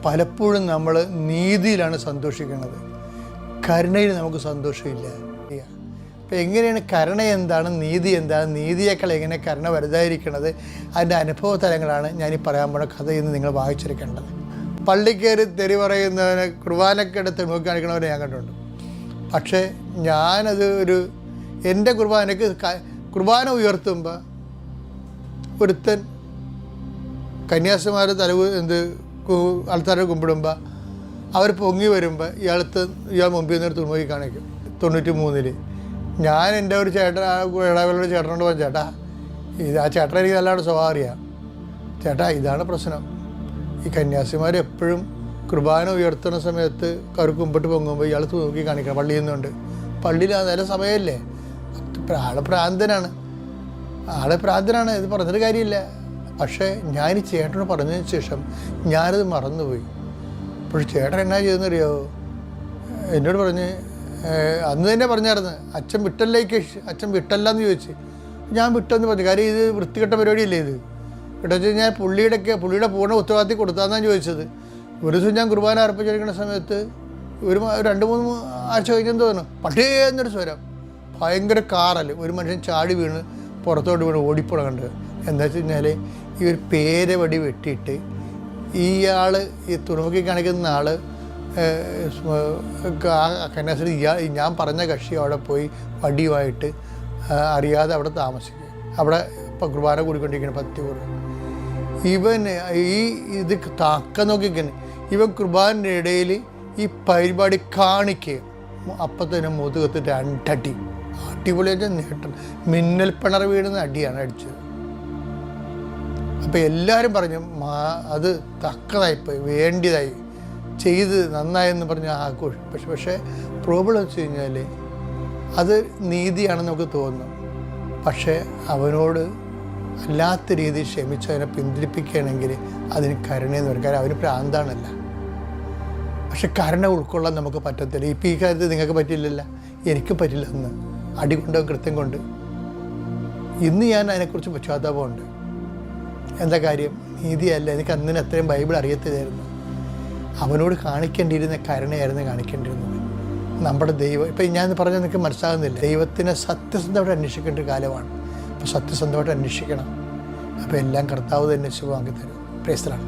പലപ്പോഴും നമ്മൾ നീതിയിലാണ് സന്തോഷിക്കുന്നത്, കരുണയിൽ നമുക്ക് സന്തോഷമില്ല. അപ്പം എങ്ങനെയാണ് കരുണ എന്താണ്, നീതി എന്താണ്, നീതിയേക്കാൾ എങ്ങനെ കരുണ വലുതായിരിക്കുന്നത്, അതിൻ്റെ അനുഭവ തലങ്ങളാണ് ഞാനീ പറയാൻ പോണ കഥയിൽ നിന്ന് നിങ്ങൾ വായിച്ചെടുക്കേണ്ടത്. പള്ളിക്കയറി തെറി പറയുന്നവനെ കുർബാനക്കെടുത്ത് നോക്കി കാണിക്കണവരെ ഞാൻ കണ്ടിട്ടുണ്ട്. പക്ഷേ ഞാനത് എൻ്റെ കുർബാനയ്ക്ക് കുർബാന ഉയർത്തുമ്പോൾ ഒരുത്തൻ കന്യാസിമാർ ആൾക്കാരെ കുമ്പിടുമ്പോൾ അവർ പൊങ്ങി വരുമ്പോൾ ഇയാൾ മുമ്പിൽ നിന്ന് തുണുക്കി കാണിക്കും. 93 ഞാൻ എൻ്റെ ഒരു ചേട്ടൻ, ഇടവകളുടെ ചേട്ടനോട് പറഞ്ഞു, ചേട്ടാ ആ ചേട്ടൻ എനിക്ക് നല്ലതാണ് സ്വഭാവം അറിയാം, ചേട്ടാ ഇതാണ് പ്രശ്നം, ഈ കന്യാസിമാർ എപ്പോഴും കുർബാന ഉയർത്തുന്ന സമയത്ത് അവർ കുമ്പിട്ട് പൊങ്ങുമ്പോൾ ഇയാൾ നോക്കി കാണിക്കണം. പള്ളിയിൽ നിന്നുണ്ട്, പള്ളിയിൽ നല്ല സമയമല്ലേ, ആള് പ്രാന്തനാണ്, ഇത് പറഞ്ഞിട്ട് കാര്യമില്ല. പക്ഷേ ഞാൻ ഈ ചേട്ടനോട് പറഞ്ഞതിന് ശേഷം ഞാനത് മറന്നുപോയി. പക്ഷേ ചേട്ടൻ എന്നാ ചെയ്തെന്നറിയോ, എന്നോട് പറഞ്ഞ് അന്ന് തന്നെ പറഞ്ഞായിരുന്നു, അച്ഛൻ അച്ഛൻ വിട്ടല്ലെന്ന് ചോദിച്ച്. ഞാൻ വിട്ടെന്ന് പറഞ്ഞു. കാര്യം ഇത് വൃത്തികെട്ട പരിപാടിയല്ലേ ഇത്. വിട്ടെന്ന് വെച്ച് കഴിഞ്ഞാൽ പുള്ളിയുടെ പൂർണ്ണ ഉത്തരവാദിത്തം കൊടുത്താന്നാണ് ചോദിച്ചത്. ഒരു ദിവസം ഞാൻ കുർബാന അർപ്പിച്ചിരിക്കുന്ന സമയത്ത് ഒരു 2-3 ആഴ്ച കഴിഞ്ഞെന്ന് തോന്നുന്നു, പട്ടേ എന്നൊരു സ്വരം, ഭയങ്കര കാറൽ, ഒരു മനുഷ്യൻ ചാടി വീണ് പുറത്തോട്ട് വീണ് ഓടിപ്പോണ കണ്ടത്. എന്താ വെച്ച് കഴിഞ്ഞാൽ ഈ ഒരു പേരവടി വെട്ടിയിട്ട് ഇയാൾ ഈ തുറമുഖി കാണിക്കുന്ന ആൾ കന്യാസ്ത്രീ ഞാൻ പറഞ്ഞ കക്ഷി അവിടെ പോയി വടിയുമായിട്ട് അറിയാതെ അവിടെ താമസിക്കുക. അവിടെ ഇപ്പം കുർബാന കൂടിക്കൊണ്ടിരിക്കുകയാണ് 10 കൂറ്. ഇത് താക്ക നോക്കിക്കന്നെ ഇവൻ കുർബാനയുടെ ഇടയിൽ ഈ പരിപാടി കാണിക്കുക. അപ്പം തന്നെ മുതുകത്ത് 2 അടി, അടിപൊളിയായിട്ട് നേട്ടം, മിന്നൽ പിണർ വീടുന്ന അടിയാണ് അടിച്ചത്. അപ്പം എല്ലാവരും പറഞ്ഞു അത് തക്കതായിപ്പോയി, വേണ്ടിയതായി, ചെയ്ത് നന്നായെന്ന് പറഞ്ഞ് ആഘോഷം. പക്ഷേ പ്രോബ്ലം വെച്ച് കഴിഞ്ഞാൽ അത് നീതിയാണെന്ന് നമുക്ക് തോന്നും. പക്ഷേ അവനോട് അല്ലാത്ത രീതിയിൽ ക്ഷമിച്ച് അതിനെ പിന്തിരിപ്പിക്കുകയാണെങ്കിൽ അതിന് കരുണയെന്ന് പറയും. കാര്യം അവന് പ്രാന്താണല്ല. പക്ഷെ കരുണ ഉൾക്കൊള്ളാൻ നമുക്ക് പറ്റത്തില്ല. ഇപ്പം ഈ കാര്യത്തിൽ നിങ്ങൾക്ക് പറ്റില്ലല്ല, എനിക്കും പറ്റില്ല. അന്ന് അടി കൊണ്ടോ കൃത്യം കൊണ്ട് ഇന്ന് ഞാൻ അതിനെക്കുറിച്ച് പശ്ചാത്താപമുണ്ട്. എന്താ കാര്യം, നീതിയല്ല, എനിക്ക് അന്നിന് അത്രയും ബൈബിൾ അറിയത്തില്ലായിരുന്നു. അവനോട് കാണിക്കേണ്ടിയിരുന്ന കരുണയായിരുന്നു കാണിക്കേണ്ടിയിരുന്നത്. നമ്മുടെ ദൈവം ഇപ്പം ഞാൻ പറഞ്ഞാൽ നിങ്ങൾക്ക് മനസ്സിലാകുന്നില്ല, ദൈവത്തിനെ സത്യസന്ധമായിട്ട് അന്വേഷിക്കേണ്ട ഒരു കാലമാണ്. അപ്പോൾ സത്യസന്ധമായിട്ട് അന്വേഷിക്കണം. അപ്പോൾ എല്ലാം കർത്താവ് തന്നെ ശുഭമാക്കി തരും. Praise the Lord.